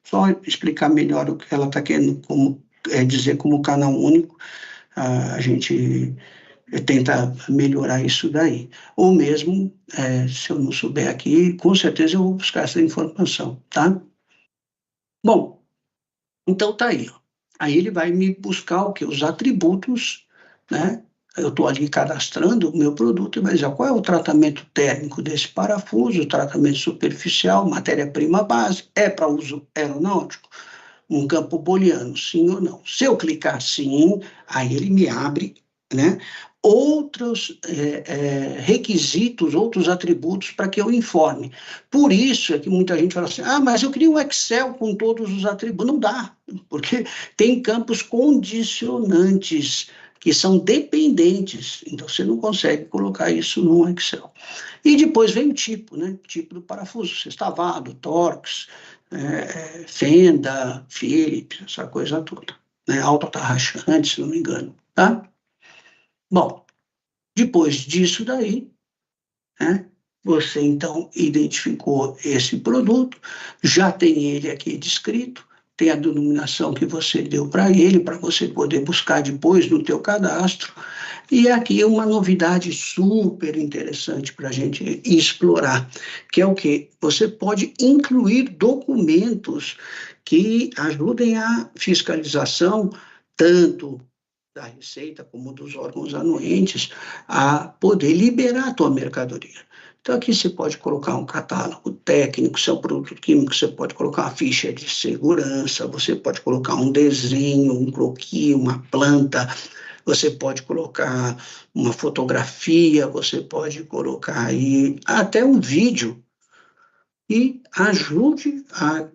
só explicar melhor o que ela está querendo dizer como canal único, a gente tenta melhorar isso daí. Ou mesmo, se eu não souber aqui, com certeza eu vou buscar essa informação, tá? Bom, então tá aí, ó. Aí ele vai me buscar o quê? Os atributos, né? Eu estou ali cadastrando o meu produto, mas qual é o tratamento térmico desse parafuso, tratamento superficial, matéria-prima base, é para uso aeronáutico? Um campo booleano, sim ou não? Se eu clicar sim, aí ele me abre né, outros requisitos, outros atributos para que eu informe. Por isso é que muita gente fala assim, mas eu queria um Excel com todos os atributos. Não dá, porque tem campos condicionantes que são dependentes, então você não consegue colocar isso no Excel. E depois vem o tipo, né? Tipo do parafuso, sextavado, Torx, fenda, Phillips, essa coisa toda, né? Autotarrachante, se não me engano, tá? Bom, depois disso daí, né, você então identificou esse produto, já tem ele aqui descrito, tem a denominação que você deu para ele, para você poder buscar depois no teu cadastro, e aqui uma novidade super interessante para a gente explorar, que é o quê? Você pode incluir documentos que ajudem a fiscalização, tanto da Receita, como dos órgãos anuentes, a poder liberar a tua mercadoria. Então, aqui você pode colocar um catálogo técnico, se é um produto químico, você pode colocar uma ficha de segurança, você pode colocar um desenho, um croquis, uma planta, você pode colocar uma fotografia, você pode colocar aí até um vídeo e ajude a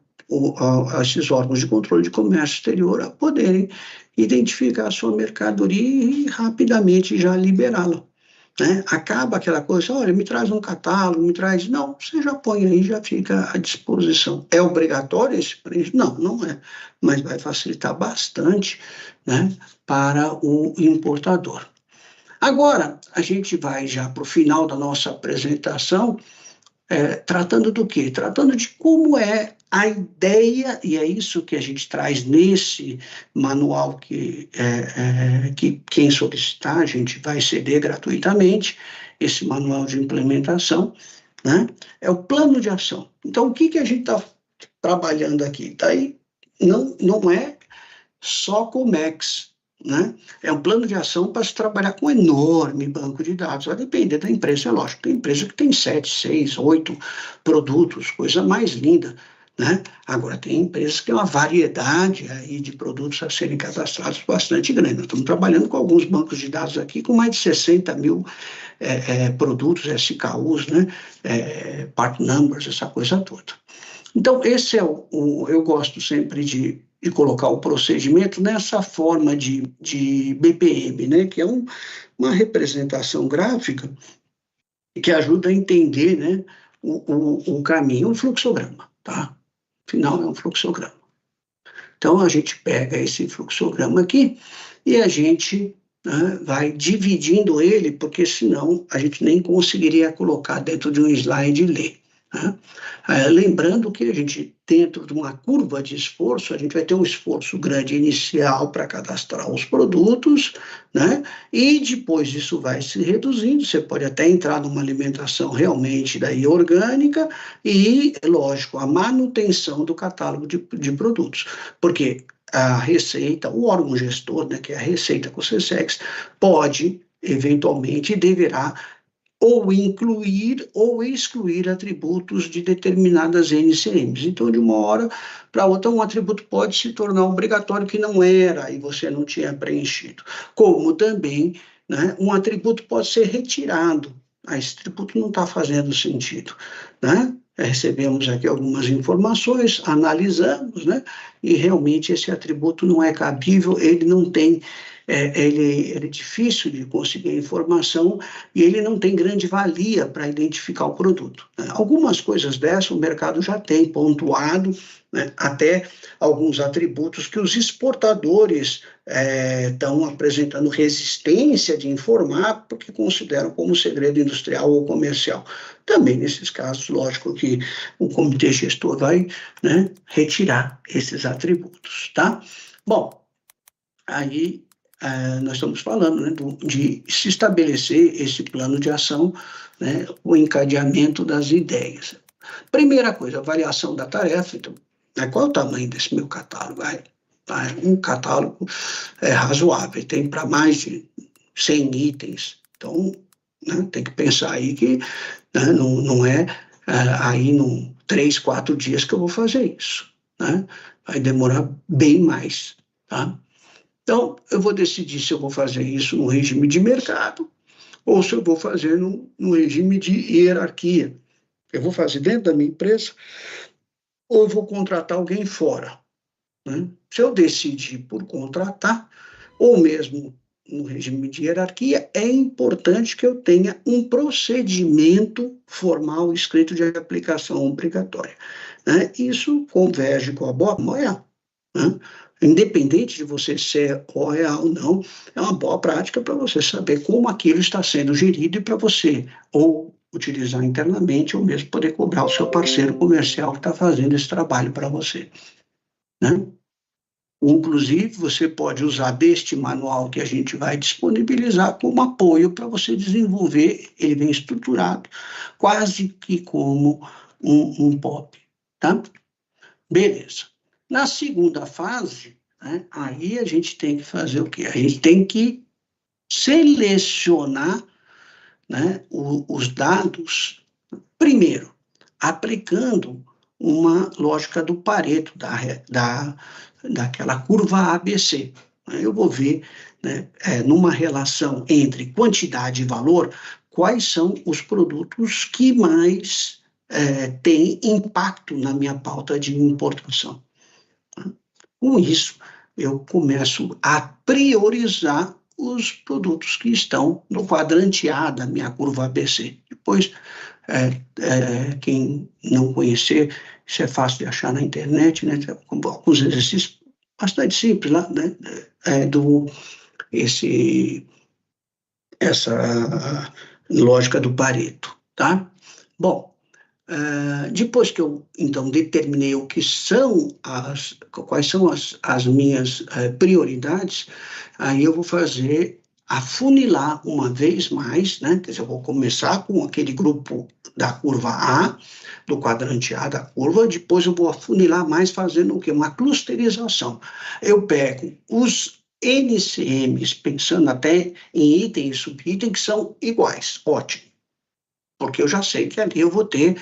esses órgãos de controle de comércio exterior a poderem identificar a sua mercadoria e rapidamente já liberá-la. Né? Acaba aquela coisa, olha, me traz um catálogo, me traz... Não, você já põe aí, já fica à disposição. É obrigatório esse preço? Não, não é, mas vai facilitar bastante, né, para o importador. Agora, a gente vai já para o final da nossa apresentação, tratando do quê? Tratando de como é a ideia, e é isso que a gente traz nesse manual que quem solicitar, a gente vai ceder gratuitamente, esse manual de implementação, né? É o plano de ação. Então, o que a gente está trabalhando aqui? Daí não é só Comex, né? É um plano de ação para se trabalhar com um enorme banco de dados. Vai depender da empresa, é lógico. Tem empresa que tem 7, 6, 8 produtos, coisa mais linda, né? Agora, tem empresas que têm uma variedade aí de produtos a serem cadastrados bastante grande. Nós estamos trabalhando com alguns bancos de dados aqui com mais de 60 mil produtos, SKUs, né? Part numbers, essa coisa toda. Então, esse é eu gosto sempre de colocar o procedimento nessa forma de BPM, né, que é uma representação gráfica que ajuda a entender, né, o caminho, o fluxograma, tá? Afinal, é um fluxograma. Então, a gente pega esse fluxograma aqui e a gente, né, vai dividindo ele, porque senão a gente nem conseguiria colocar dentro de um slide e ler. Né? Lembrando que a gente, dentro de uma curva de esforço, a gente vai ter um esforço grande inicial para cadastrar os produtos, né? E depois isso vai se reduzindo, você pode até entrar numa alimentação realmente daí orgânica e, lógico, a manutenção do catálogo de produtos, porque a Receita, o órgão gestor, né, que é a Receita com o SESEX, pode, eventualmente, deverá ou incluir ou excluir atributos de determinadas NCMs. Então, de uma hora para outra, um atributo pode se tornar obrigatório que não era e você não tinha preenchido. Como também, né, um atributo pode ser retirado. Esse atributo não está fazendo sentido, né? Recebemos aqui algumas informações, analisamos, né? E realmente esse atributo não é cabível, ele não tem... ele é difícil de conseguir informação e ele não tem grande valia para identificar o produto. Né? Algumas coisas dessas o mercado já tem pontuado, né, até alguns atributos que os exportadores estão apresentando resistência de informar, porque consideram como segredo industrial ou comercial. Também, nesses casos, lógico que o comitê gestor vai, né, retirar esses atributos, tá? Bom, aí nós estamos falando, né, de se estabelecer esse plano de ação, né, o encadeamento das ideias. Primeira coisa, avaliação da tarefa. Então, qual é o tamanho desse meu catálogo? Um catálogo razoável, tem para mais de 100 itens. Então, né, tem que pensar aí que, né, não é aí em 3, 4 dias que eu vou fazer isso. Né? Vai demorar bem mais. Tá? Então, eu vou decidir se eu vou fazer isso no regime de mercado ou se eu vou fazer no regime de hierarquia. Eu vou fazer dentro da minha empresa ou eu vou contratar alguém fora, né? Se eu decidir por contratar, ou mesmo no regime de hierarquia, é importante que eu tenha um procedimento formal escrito de aplicação obrigatória, né? Isso converge com a boa moeda, né? Independente de você ser OEA ou não, é uma boa prática para você saber como aquilo está sendo gerido e para você ou utilizar internamente ou mesmo poder cobrar o seu parceiro comercial que está fazendo esse trabalho para você, né? Inclusive, você pode usar deste manual que a gente vai disponibilizar como apoio para você desenvolver, ele vem estruturado, quase que como um POP, tá? Beleza. Na segunda fase, né, aí a gente tem que fazer o quê? A gente tem que selecionar, né, os dados, primeiro, aplicando uma lógica do Pareto, daquela curva ABC. Eu vou ver, né, numa relação entre quantidade e valor, quais são os produtos que mais têm impacto na minha pauta de importação. Com isso, eu começo a priorizar os produtos que estão no quadrante A da minha curva ABC. Depois, quem não conhecer, isso é fácil de achar na internet, né? Alguns exercícios bastante simples lá, né? Essa lógica do Pareto, tá? Bom, depois que eu, então, determinei o que são quais são as minhas prioridades, aí eu vou afunilar uma vez mais, né? Quer dizer, eu vou começar com aquele grupo da curva A, do quadrante A da curva, depois eu vou afunilar mais fazendo o quê? Uma clusterização. Eu pego os NCMs, pensando até em item e subitem que são iguais, ótimo, porque eu já sei que ali eu vou ter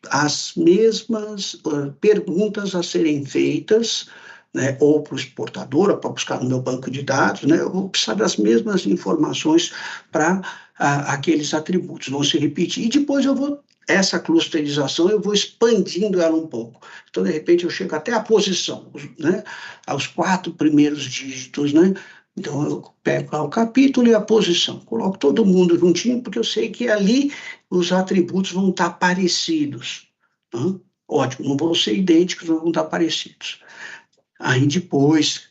as mesmas perguntas a serem feitas, né, ou para o exportador, ou para buscar no meu banco de dados, né, eu vou precisar das mesmas informações para aqueles atributos, vão se repetir, e depois essa clusterização, eu vou expandindo ela um pouco. Então, de repente, eu chego até a posição, né, aos 4 primeiros dígitos, né. Então, eu pego lá o capítulo e a posição, coloco todo mundo juntinho, porque eu sei que ali os atributos vão estar parecidos. Tá? Ótimo, não vão ser idênticos, vão estar parecidos. Aí depois,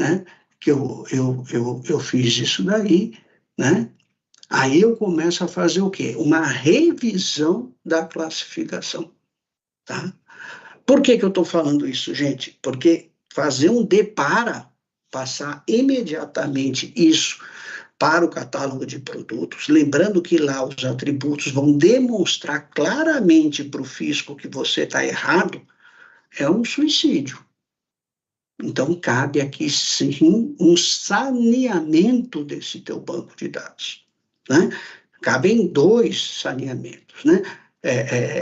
né, que eu fiz isso daí, né, aí eu começo a fazer o quê? Uma revisão da classificação. Tá? Por que eu estou falando isso, gente? Porque fazer um depara, passar imediatamente isso para o catálogo de produtos, lembrando que lá os atributos vão demonstrar claramente para o fisco que você está errado, é um suicídio. Então, cabe aqui, sim, um saneamento desse teu banco de dados, né? Cabem 2 saneamentos, né?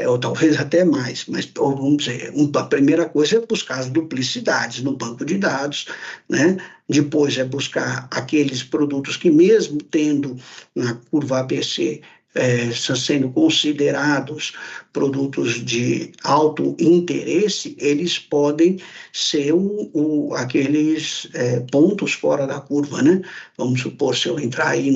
Ou talvez até mais, mas vamos dizer, a primeira coisa é buscar as duplicidades no banco de dados, né? Depois é buscar aqueles produtos que, mesmo tendo na curva ABC, sendo considerados produtos de alto interesse, eles podem ser aqueles pontos fora da curva, né? Vamos supor, se eu entrar aí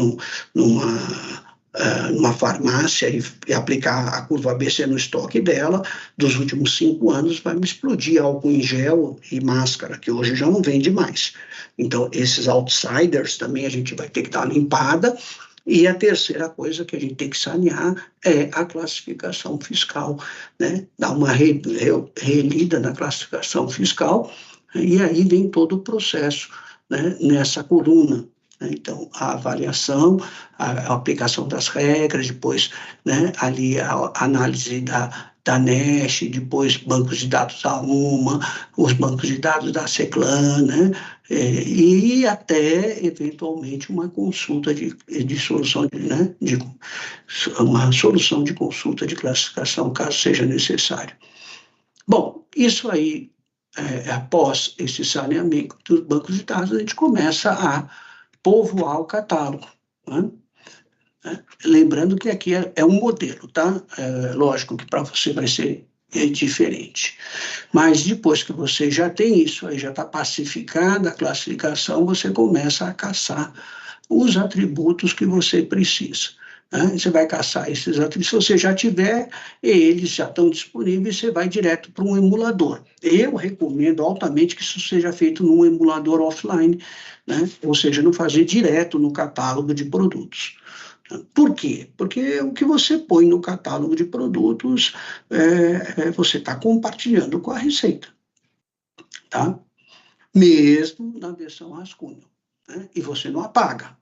numa farmácia e aplicar a curva ABC no estoque dela, dos últimos 5 anos, vai me explodir álcool em gel e máscara, que hoje já não vende mais. Então, esses outsiders também a gente vai ter que dar uma limpada. E a terceira coisa que a gente tem que sanear é a classificação fiscal, né? Dar uma relida na classificação fiscal, e aí vem todo o processo, né, nessa coluna. Então, a avaliação, a aplicação das regras, depois, né, ali a análise da NESH, depois bancos de dados da UMA, os bancos de dados da SECLAN, né, e até, eventualmente, uma consulta de solução, né, uma solução de consulta de classificação, caso seja necessário. Bom, isso aí após esse saneamento dos bancos de dados, a gente começa a povoar o catálogo, né? Lembrando que aqui é um modelo, tá? Lógico que para você vai ser diferente. Mas depois que você já tem isso, aí já está pacificada a classificação, você começa a caçar os atributos que você precisa, né? Você vai caçar esses atributos. Se você já tiver, eles já estão disponíveis, você vai direto para um emulador. Eu recomendo altamente que isso seja feito num emulador offline, né? Ou seja, não fazer direto no catálogo de produtos. Por quê? Porque o que você põe no catálogo de produtos, você está compartilhando com a Receita, tá? Mesmo na versão rascunho, né? E você não apaga,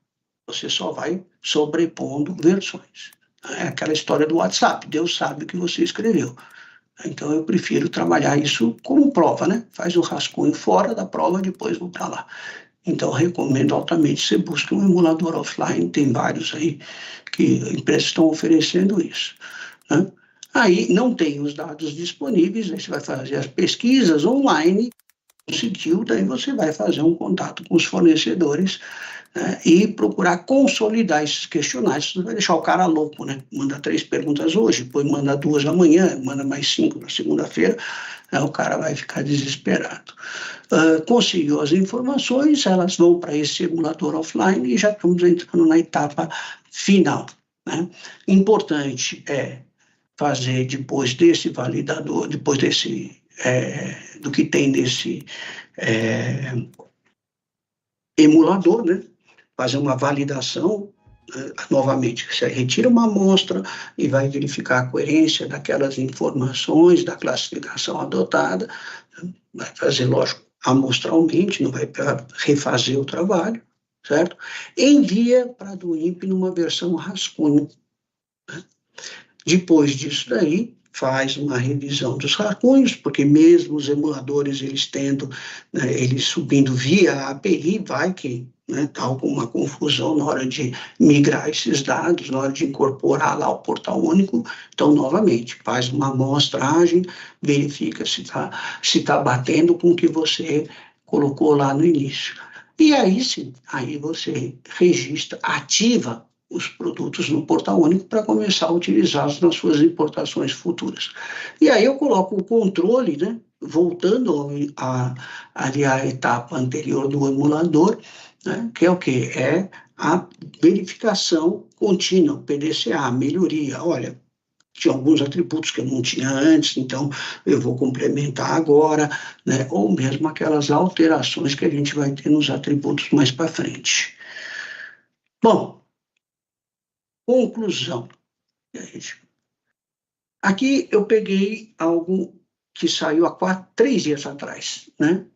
você só vai sobrepondo versões. É aquela história do WhatsApp, Deus sabe o que você escreveu. Então eu prefiro trabalhar isso como prova, né? Faz o rascunho fora da prova, depois vou para lá. Então, recomendo altamente você busque um emulador offline, tem vários aí que empresas estão oferecendo isso, né? Aí não tem os dados disponíveis, aí você vai fazer as pesquisas online, conseguiu, daí você vai fazer um contato com os fornecedores, né, e procurar consolidar esses questionários. Não vai deixar o cara louco, né? Manda 3 perguntas hoje, depois manda 2 amanhã, manda mais 5 na segunda-feira, o cara vai ficar desesperado. Conseguiu as informações, elas vão para esse emulador offline e já estamos entrando na etapa final, né? Importante é fazer depois desse validador, depois do que tem nesse emulador, né? Fazer uma validação, novamente, você retira uma amostra e vai verificar a coerência daquelas informações da classificação adotada, vai fazer, lógico, amostralmente, não vai refazer o trabalho, certo? Envia para a do INPE numa versão rascunho, né? Depois disso daí, faz uma revisão dos rascunhos, porque mesmo os emuladores, eles tendo, né, eles subindo via API, vai que, né, tá alguma confusão na hora de migrar esses dados, na hora de incorporar lá o portal único. Então, novamente, faz uma amostragem, verifica se tá batendo com o que você colocou lá no início. E aí sim, aí você registra, ativa os produtos no portal único para começar a utilizá-los nas suas importações futuras. E aí eu coloco o controle, né, voltando ali à etapa anterior do emulador, né, que é o quê? É a verificação contínua, PDCA, melhoria. Olha, tinha alguns atributos que eu não tinha antes, então eu vou complementar agora, né? Ou mesmo aquelas alterações que a gente vai ter nos atributos mais para frente. Bom, conclusão. Aqui eu peguei algo que saiu há 3 dias atrás, né?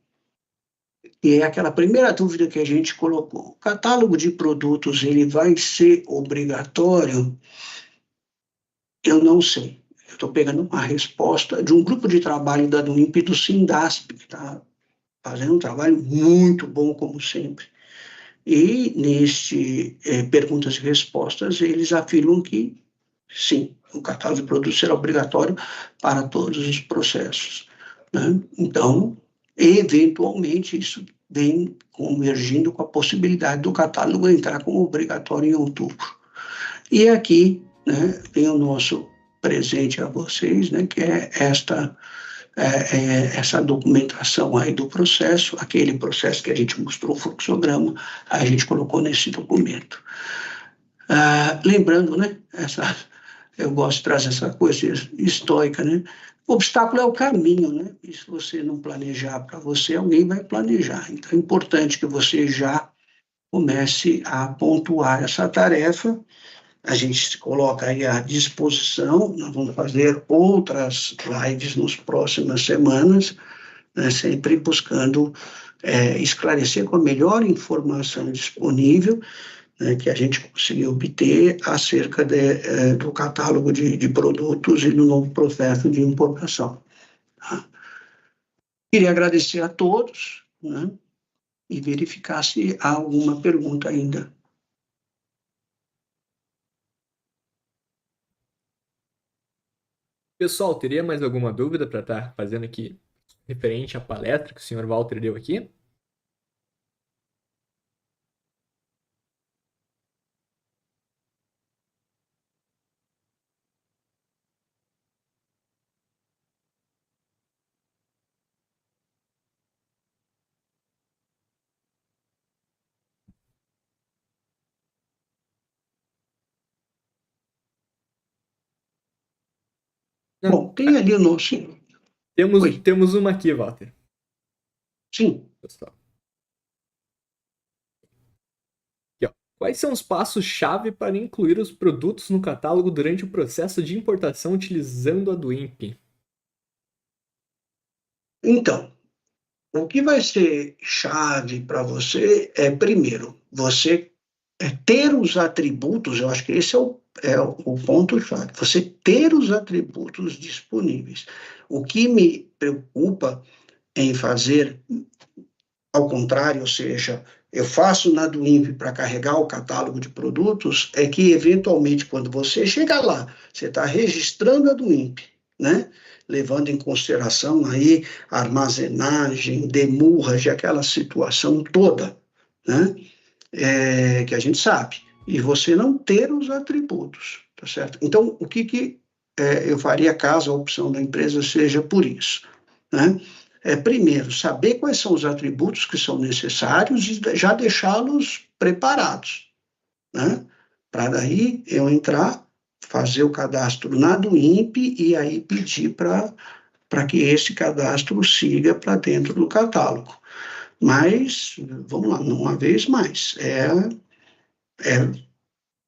E é aquela primeira dúvida que a gente colocou. O catálogo de produtos, ele vai ser obrigatório? Eu não sei. Eu estou pegando uma resposta de um grupo de trabalho da DUIMP e do Sindasp, que está fazendo um trabalho muito bom, como sempre. E neste perguntas e respostas, eles afirmam que sim, o catálogo de produtos será obrigatório para todos os processos, né? Então, eventualmente, isso vem convergindo com a possibilidade do catálogo entrar como obrigatório em outubro. E aqui, né, vem o nosso presente a vocês, né, que é essa documentação aí do processo, aquele processo que a gente mostrou o fluxograma, a gente colocou nesse documento. Lembrando, né, eu gosto de trazer essa coisa estoica, né? O obstáculo é o caminho, né? E se você não planejar para você, alguém vai planejar. Então é importante que você já comece a pontuar essa tarefa. A gente se coloca aí à disposição, nós vamos fazer outras lives nas próximas semanas, né? Sempre buscando esclarecer com a melhor informação disponível, né, que a gente conseguiu obter acerca do catálogo de produtos e do novo processo de importação. Tá? Queria agradecer a todos, né, e verificar se há alguma pergunta ainda. Pessoal, teria mais alguma dúvida para estar fazendo aqui referente à palestra que o senhor Walter deu aqui? Não, Bom, tem ali o nosso. Oi, temos uma aqui, Walter. sim. Pessoal. Aqui, ó. Quais são os passos-chave para incluir os produtos no catálogo durante o processo de importação utilizando a Dwimp? Então, o que vai ser chave para você é, primeiro, você ter os atributos, eu acho que esse é o ponto-chave, você ter os atributos disponíveis. O que me preocupa em fazer ao contrário, ou seja, eu faço na Dwimp para carregar o catálogo de produtos, é que, eventualmente, quando você chega lá, você está registrando a Dwimp, né? Levando em consideração aí a armazenagem, demurragem, aquela situação toda, né? Que a gente sabe. E você não ter os atributos, tá certo? Então, o que eu faria caso a opção da empresa seja por isso, né? Primeiro, saber quais são os atributos que são necessários e já deixá-los preparados, né? Para daí eu entrar, fazer o cadastro na Dwimp e aí pedir para que esse cadastro siga para dentro do catálogo. Mas, vamos lá, uma vez mais, é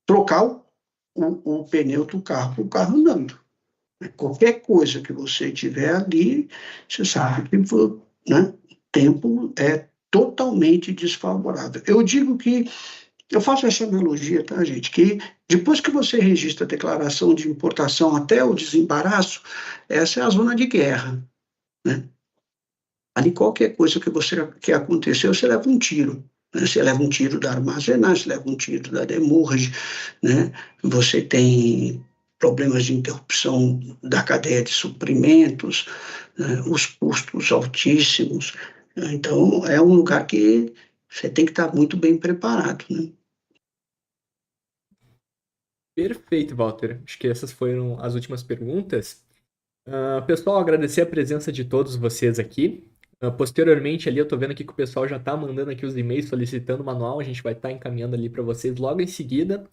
trocar o pneu do carro para o carro andando. Qualquer coisa que você tiver ali, você sabe que, né, o tempo é totalmente desfavorável. Eu digo que, eu faço essa analogia, tá, gente, que depois que você registra a declaração de importação até o desembaraço, essa é a zona de guerra, né? Ali qualquer coisa que acontecer, você leva um tiro. Né? Você leva um tiro da armazenagem, você leva um tiro da demurragem, né? Você tem problemas de interrupção da cadeia de suprimentos, né? Os custos altíssimos. Então, é um lugar que você tem que estar muito bem preparado, né? Perfeito, Walter. Acho que essas foram as últimas perguntas. Pessoal, agradecer a presença de todos vocês aqui. Posteriormente, ali, eu tô vendo aqui que o pessoal já tá mandando aqui os e-mails solicitando o manual. A gente vai estar encaminhando ali para vocês logo em seguida.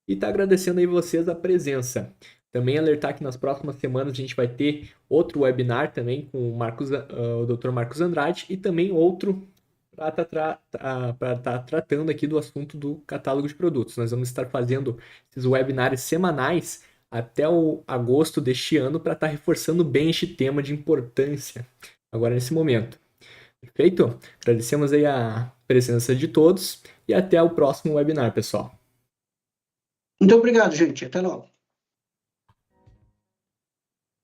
E tá agradecendo aí vocês a presença. Também alertar que nas próximas semanas a gente vai ter outro webinar também com o Dr. Marcos Andrade e também outro para estar tratando aqui do assunto do catálogo de produtos. Nós vamos estar fazendo esses webinars semanais até o agosto deste ano para estar reforçando bem este tema de importância agora nesse momento. Perfeito? Agradecemos aí a presença de todos e até o próximo webinar, pessoal. Muito obrigado, gente. Até logo.